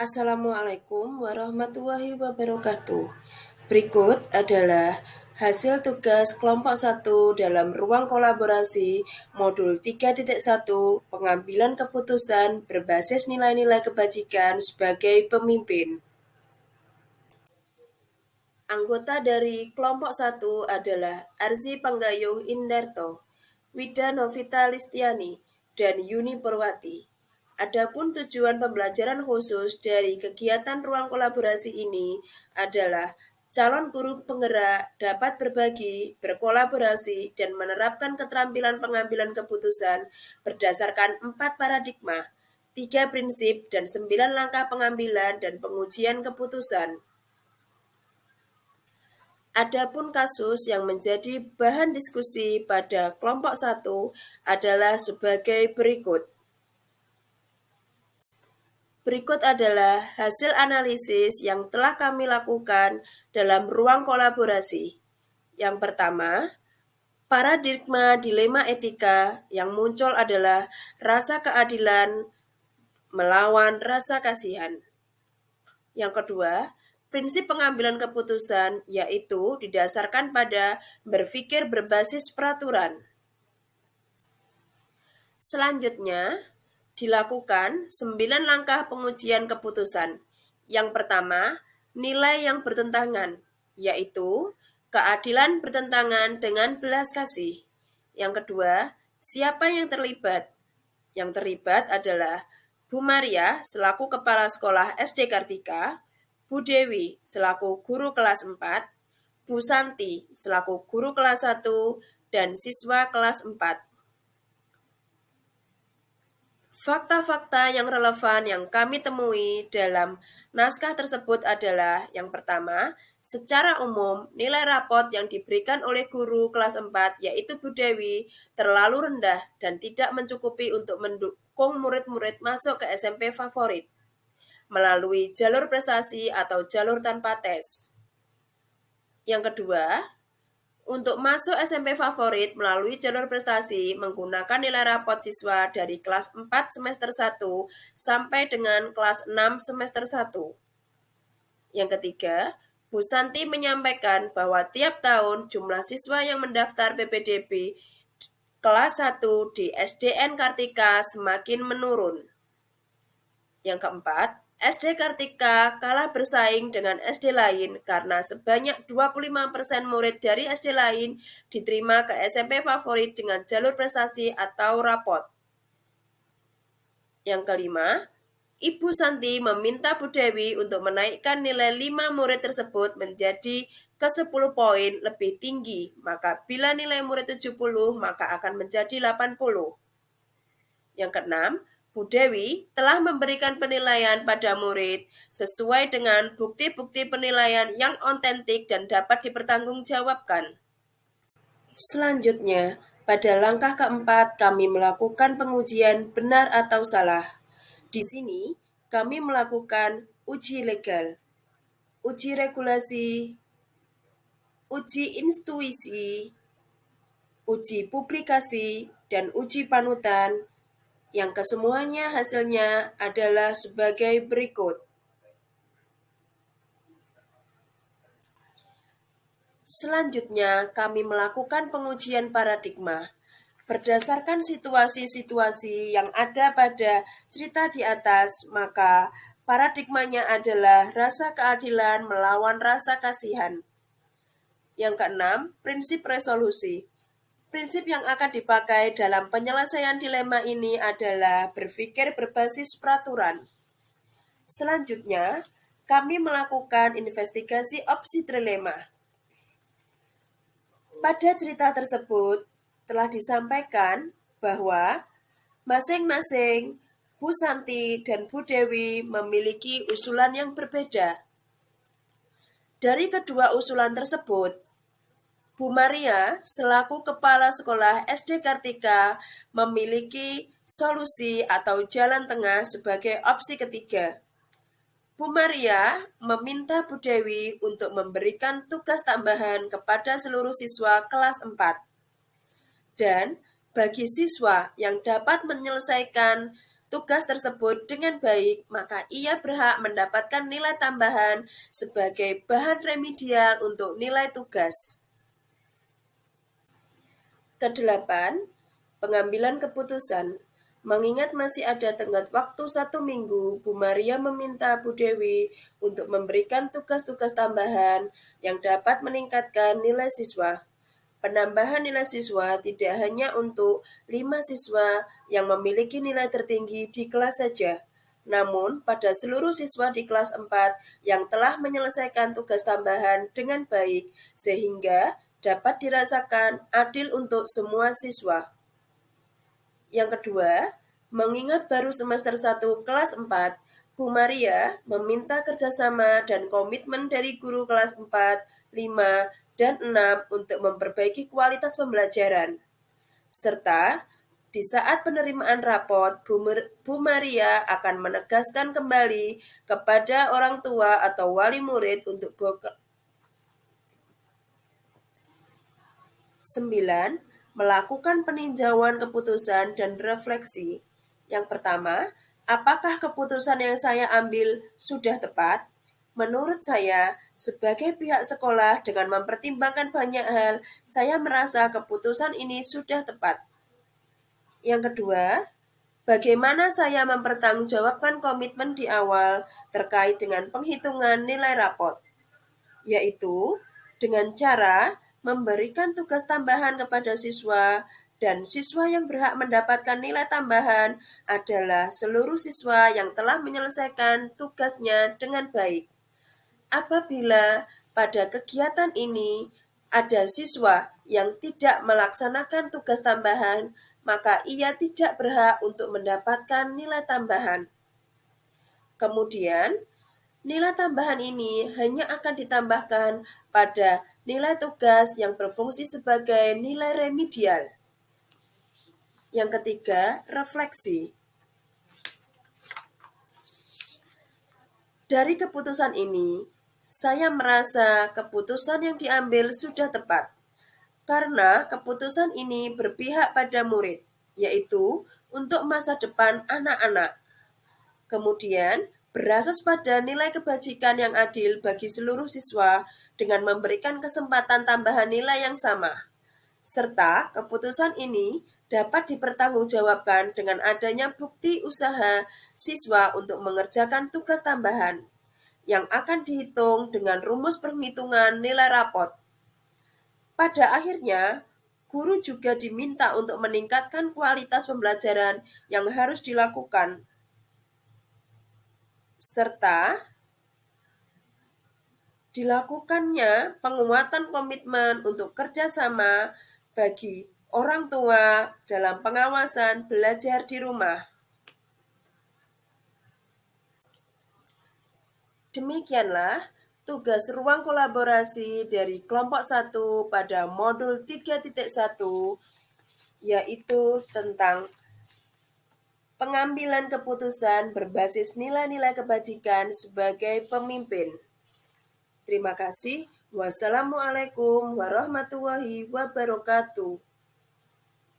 Assalamualaikum warahmatullahi wabarakatuh. Berikut adalah hasil tugas kelompok 1 dalam ruang kolaborasi modul 3.1 pengambilan keputusan berbasis nilai-nilai kebajikan sebagai pemimpin. Anggota dari kelompok 1 adalah Arzi Panggayuh Indarto, Wida Novita Listiani, dan Yuni Purwati. Adapun tujuan pembelajaran khusus dari kegiatan ruang kolaborasi ini adalah calon guru penggerak dapat berbagi, berkolaborasi, dan menerapkan keterampilan pengambilan keputusan berdasarkan 4 paradigma, 3 prinsip, dan 9 langkah pengambilan dan pengujian keputusan. Adapun kasus yang menjadi bahan diskusi pada kelompok 1 adalah sebagai berikut. Berikut adalah hasil analisis yang telah kami lakukan dalam ruang kolaborasi. Yang pertama, paradigma dilema etika yang muncul adalah rasa keadilan melawan rasa kasihan. Yang kedua, prinsip pengambilan keputusan yaitu didasarkan pada berpikir berbasis peraturan. Selanjutnya, dilakukan 9 langkah pengujian keputusan. Yang pertama, nilai yang bertentangan, yaitu keadilan bertentangan dengan belas kasih. Yang kedua, siapa yang terlibat? Yang terlibat adalah Bu Maria selaku Kepala Sekolah SD Kartika, Bu Dewi selaku Guru kelas 4, Bu Santi selaku Guru kelas 1, dan siswa kelas 4. Fakta-fakta yang relevan yang kami temui dalam naskah tersebut adalah yang pertama, secara umum nilai rapot yang diberikan oleh guru kelas 4 yaitu Bu Dewi terlalu rendah dan tidak mencukupi untuk mendukung murid-murid masuk ke SMP favorit melalui jalur prestasi atau jalur tanpa tes. Yang kedua, untuk masuk SMP favorit melalui jalur prestasi menggunakan nilai rapot siswa dari kelas 4 semester 1 sampai dengan kelas 6 semester 1. Yang ketiga, Bu Santi menyampaikan bahwa tiap tahun jumlah siswa yang mendaftar PPDB kelas 1 di SDN Kartika semakin menurun. Yang keempat, SD Kartika kalah bersaing dengan SD lain karena sebanyak 25% murid dari SD lain diterima ke SMP favorit dengan jalur prestasi atau rapot. Yang kelima, Ibu Santi meminta Bu Dewi untuk menaikkan nilai 5 murid tersebut menjadi ke 10 poin lebih tinggi, maka bila nilai murid 70 maka akan menjadi 80. Yang keenam, Bu Dewi telah memberikan penilaian pada murid sesuai dengan bukti-bukti penilaian yang otentik dan dapat dipertanggungjawabkan. Selanjutnya, pada langkah keempat kami melakukan pengujian benar atau salah. Di sini, kami melakukan uji legal, uji regulasi, uji intuisi, uji publikasi, dan uji panutan yang kesemuanya hasilnya adalah sebagai berikut. Selanjutnya, kami melakukan pengujian paradigma. Berdasarkan situasi-situasi yang ada pada cerita di atas, maka paradigmanya adalah rasa keadilan melawan rasa kasihan. Yang keenam, prinsip resolusi. Prinsip yang akan dipakai dalam penyelesaian dilema ini adalah berpikir berbasis peraturan. Selanjutnya, kami melakukan investigasi opsi dilema. Pada cerita tersebut telah disampaikan bahwa masing-masing Bu Santi dan Bu Dewi memiliki usulan yang berbeda. Dari kedua usulan tersebut, Bu Maria selaku Kepala Sekolah SD Kartika memiliki solusi atau jalan tengah sebagai opsi ketiga. Bu Maria meminta Bu Dewi untuk memberikan tugas tambahan kepada seluruh siswa kelas 4. Dan bagi siswa yang dapat menyelesaikan tugas tersebut dengan baik, maka ia berhak mendapatkan nilai tambahan sebagai bahan remedial untuk nilai tugas. Kedelapan, pengambilan keputusan. Mengingat masih ada tenggat waktu 1 minggu, Bu Maria meminta Bu Dewi untuk memberikan tugas-tugas tambahan yang dapat meningkatkan nilai siswa. Penambahan nilai siswa tidak hanya untuk 5 siswa yang memiliki nilai tertinggi di kelas saja, namun pada seluruh siswa di kelas 4 yang telah menyelesaikan tugas tambahan dengan baik, sehingga dapat dirasakan adil untuk semua siswa. Yang kedua, mengingat baru semester 1 kelas 4, Bu Maria meminta kerjasama dan komitmen dari guru kelas 4, 5, dan 6 untuk memperbaiki kualitas pembelajaran. Serta, di saat penerimaan rapot, Bu Maria akan menegaskan kembali kepada orang tua atau wali murid untuk 9. Melakukan peninjauan keputusan dan refleksi. Yang pertama, apakah keputusan yang saya ambil sudah tepat? Menurut saya, sebagai pihak sekolah dengan mempertimbangkan banyak hal, saya merasa keputusan ini sudah tepat. Yang kedua, bagaimana saya mempertanggungjawabkan komitmen di awal terkait dengan penghitungan nilai rapot? Yaitu dengan cara memberikan tugas tambahan kepada siswa, dan siswa yang berhak mendapatkan nilai tambahan adalah seluruh siswa yang telah menyelesaikan tugasnya dengan baik. Apabila pada kegiatan ini ada siswa yang tidak melaksanakan tugas tambahan, maka ia tidak berhak untuk mendapatkan nilai tambahan. Kemudian, nilai tambahan ini hanya akan ditambahkan pada nilai tugas yang berfungsi sebagai nilai remedial. Yang ketiga, refleksi. Dari keputusan ini, saya merasa keputusan yang diambil sudah tepat, karena keputusan ini berpihak pada murid, yaitu untuk masa depan anak-anak. Kemudian, berasas pada nilai kebajikan yang adil bagi seluruh siswa dengan memberikan kesempatan tambahan nilai yang sama. Serta keputusan ini dapat dipertanggungjawabkan dengan adanya bukti usaha siswa untuk mengerjakan tugas tambahan yang akan dihitung dengan rumus perhitungan nilai rapot. Pada akhirnya, guru juga diminta untuk meningkatkan kualitas pembelajaran yang harus dilakukan serta dilakukannya penguatan komitmen untuk kerjasama bagi orang tua dalam pengawasan belajar di rumah. Demikianlah tugas ruang kolaborasi dari kelompok 1 pada modul 3.1, yaitu tentang pengambilan keputusan berbasis nilai-nilai kebajikan sebagai pemimpin. Terima kasih. Wassalamualaikum warahmatullahi wabarakatuh.